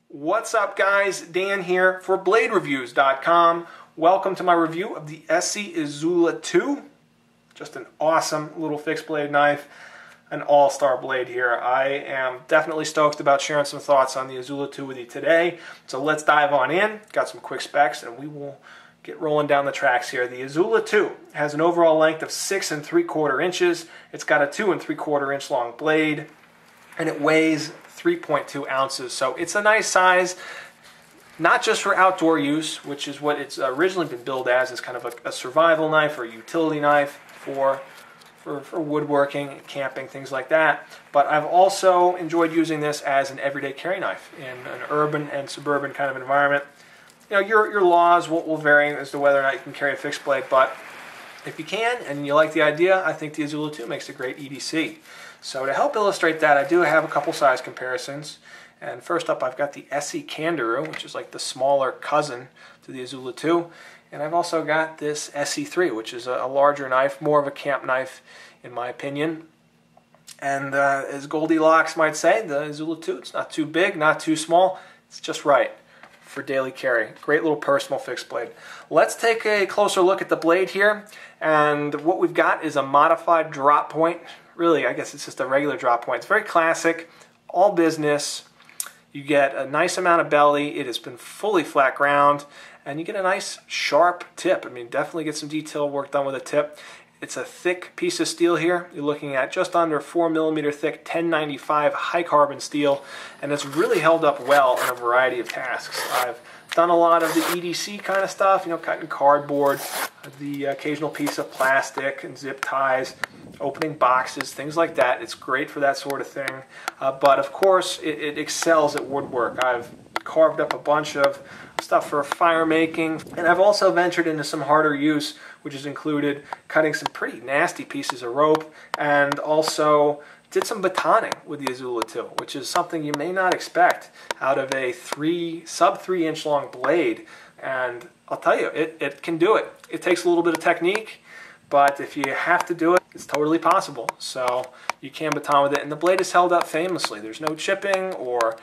What's up, guys? Dan here for BladeReviews.com. Welcome to my review of the ESEE Izula II. Just an awesome little fixed blade knife, an all-star blade here. I am definitely stoked about sharing some thoughts on the Izula II with you today. So let's dive on in. Got some quick specs and we will get rolling down the tracks here. The Izula II has an overall length of 6 3/4 inches. It's got a 2 3/4 inch long blade and it weighs 3.2 ounces. So it's a nice size, not just for outdoor use, which is what it's originally been billed as kind of a survival knife or a utility knife for woodworking, camping, things like that. But I've also enjoyed using this as an everyday carry knife in an urban and suburban kind of environment. You know, your laws will vary as to whether or not you can carry a fixed blade, but if you can and you like the idea, I think the Izula II makes a great EDC. So to help illustrate that, I do have a couple size comparisons. And first up, I've got the ESEE Kangaroo, which is like the smaller cousin to the Izula II. And I've also got this ESEE III, which is a larger knife, more of a camp knife in my opinion. And as Goldilocks might say, the Izula II, it's not too big, not too small, it's just right for daily carry. Great little personal fixed blade. Let's take a closer look at the blade here. And what we've got is a modified drop point. Really, I guess it's just a regular drop point. It's very classic, all business. You get a nice amount of belly. It has been fully flat ground, and you get a nice sharp tip. I mean, definitely get some detail work done with a tip. It's a thick piece of steel here. You're looking at just under 4mm thick 1095 high carbon steel, and it's really held up well in a variety of tasks. I've done a lot of the EDC kind of stuff, you know, cutting cardboard, the occasional piece of plastic and zip ties, opening boxes, things like that. It's great for that sort of thing. But of course, it excels at woodwork. I've carved up a bunch of stuff for fire making, and I've also ventured into some harder use, which has included cutting some pretty nasty pieces of rope, and also did some batoning with the Izula II, which is something you may not expect out of a sub 3 inch long blade. And I'll tell you, it can do it. It takes a little bit of technique, but if you have to do it, it's totally possible. So you can baton with it, and the blade is held up famously. There's no chipping or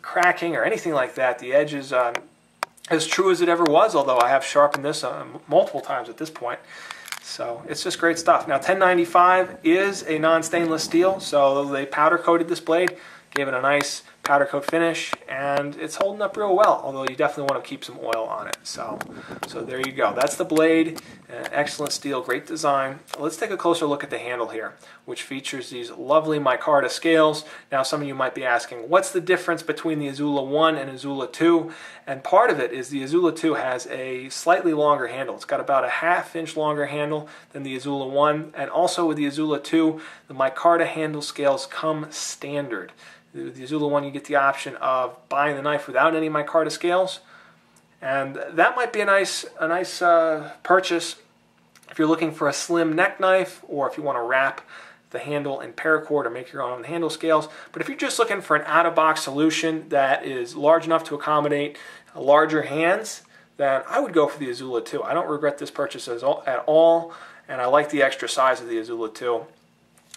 cracking or anything like that. The edge is as true as it ever was, although I have sharpened this multiple times at this point. So it's just great stuff. Now 1095 is a non-stainless steel, so they powder coated this blade, gave it a nice powder coat finish, and it's holding up real well, although you definitely want to keep some oil on it. So there you go. That's the blade. Excellent steel, great design. Let's take a closer look at the handle here, which features these lovely micarta scales. Now some of you might be asking, what's the difference between the Izula I and Izula II? And part of it is the Izula II has a slightly longer handle. It's got about a ½ inch longer handle than the Izula I, and also with the Izula II, the micarta handle scales come standard. The Izula I, you get the option of buying the knife without any micarta scales, and that might be a nice purchase if you're looking for a slim neck knife, or if you want to wrap the handle in paracord or make your own handle scales. But if you're just looking for an out-of-box solution that is large enough to accommodate larger hands, then I would go for the Izula II. I don't regret this purchase at all, and I like the extra size of the Izula II.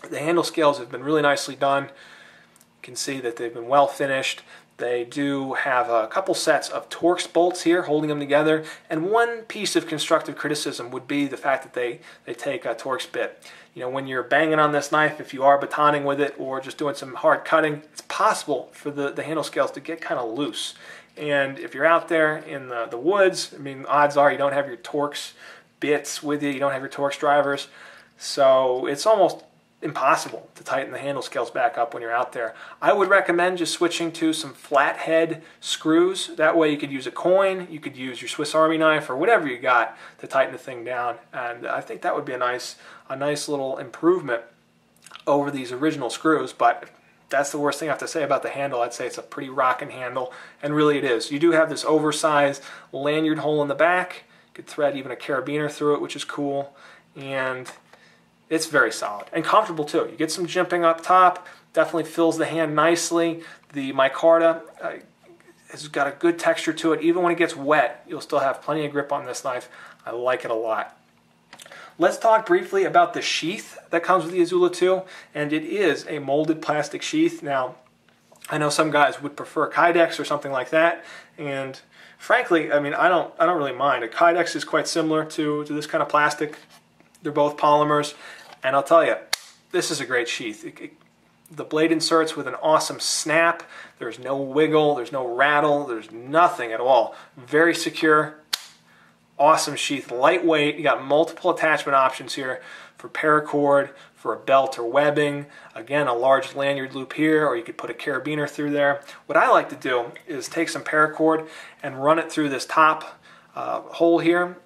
The handle scales have been really nicely done. You can see that they've been well finished. They do have a couple sets of Torx bolts here holding them together, and one piece of constructive criticism would be the fact that they take a Torx bit. You know, when you're banging on this knife, if you are batoning with it or just doing some hard cutting, it's possible for the handle scales to get kind of loose. And if you're out there in the woods, I mean, odds are you don't have your Torx bits with you, you don't have your Torx drivers, so it's almost impossible to tighten the handle scales back up when you're out there. I would recommend just switching to some flathead screws. That way you could use a coin, you could use your Swiss Army knife or whatever you got to tighten the thing down. And I think that would be a nice little improvement over these original screws. But if that's the worst thing I have to say about the handle, I'd say it's a pretty rocking handle, and really it is. You do have this oversized lanyard hole in the back. You could thread even a carabiner through it, which is cool. And it's very solid and comfortable too. You get some jimping up top, definitely fills the hand nicely. The micarta has got a good texture to it. Even when it gets wet, you'll still have plenty of grip on this knife. I like it a lot. Let's talk briefly about the sheath that comes with the Izula II, and it is a molded plastic sheath. Now, I know some guys would prefer Kydex or something like that, and frankly, I mean, I don't really mind. A Kydex is quite similar to this kind of plastic. They're both polymers, and I'll tell you, this is a great sheath. The blade inserts with an awesome snap. There's no wiggle, there's no rattle, there's nothing at all. Very secure, awesome sheath, lightweight. You got multiple attachment options here for paracord, for a belt or webbing. Again, a large lanyard loop here, or you could put a carabiner through there. What I like to do is take some paracord and run it through this top hole here,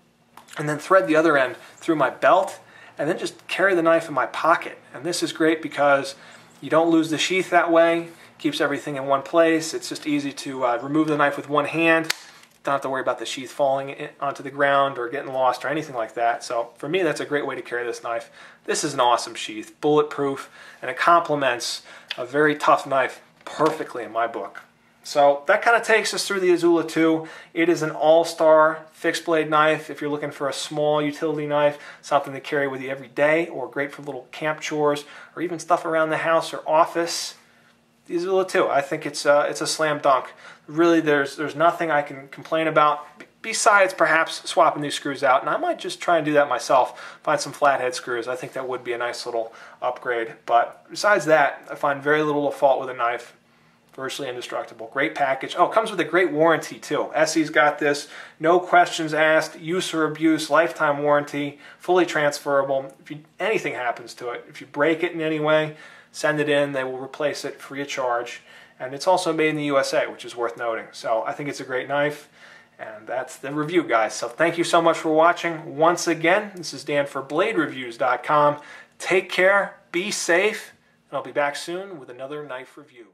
and then thread the other end through my belt, and then just carry the knife in my pocket. And this is great because you don't lose the sheath that way. Keeps everything in one place. It's just easy to remove the knife with one hand. Don't have to worry about the sheath falling onto the ground or getting lost or anything like that. So for me, that's a great way to carry this knife. This is an awesome sheath, bulletproof, and it complements a very tough knife perfectly in my book. So that kind of takes us through the Izula II. It is an all-star fixed blade knife if you're looking for a small utility knife, something to carry with you every day, or great for little camp chores, or even stuff around the house or office. The Izula II, I think it's a slam dunk. Really, there's nothing I can complain about besides perhaps swapping these screws out, and I might just try and do that myself. Find some flathead screws. I think that would be a nice little upgrade. But besides that, I find very little to fault with a knife. Virtually indestructible. Great package. Oh, it comes with a great warranty too. ESEE's got this. No questions asked. Use or abuse. Lifetime warranty. Fully transferable. If anything happens to it, if you break it in any way, send it in. They will replace it free of charge. And it's also made in the USA, which is worth noting. So I think it's a great knife. And that's the review, guys. So thank you so much for watching. Once again, this is Dan for BladeReviews.com. Take care. Be safe. And I'll be back soon with another knife review.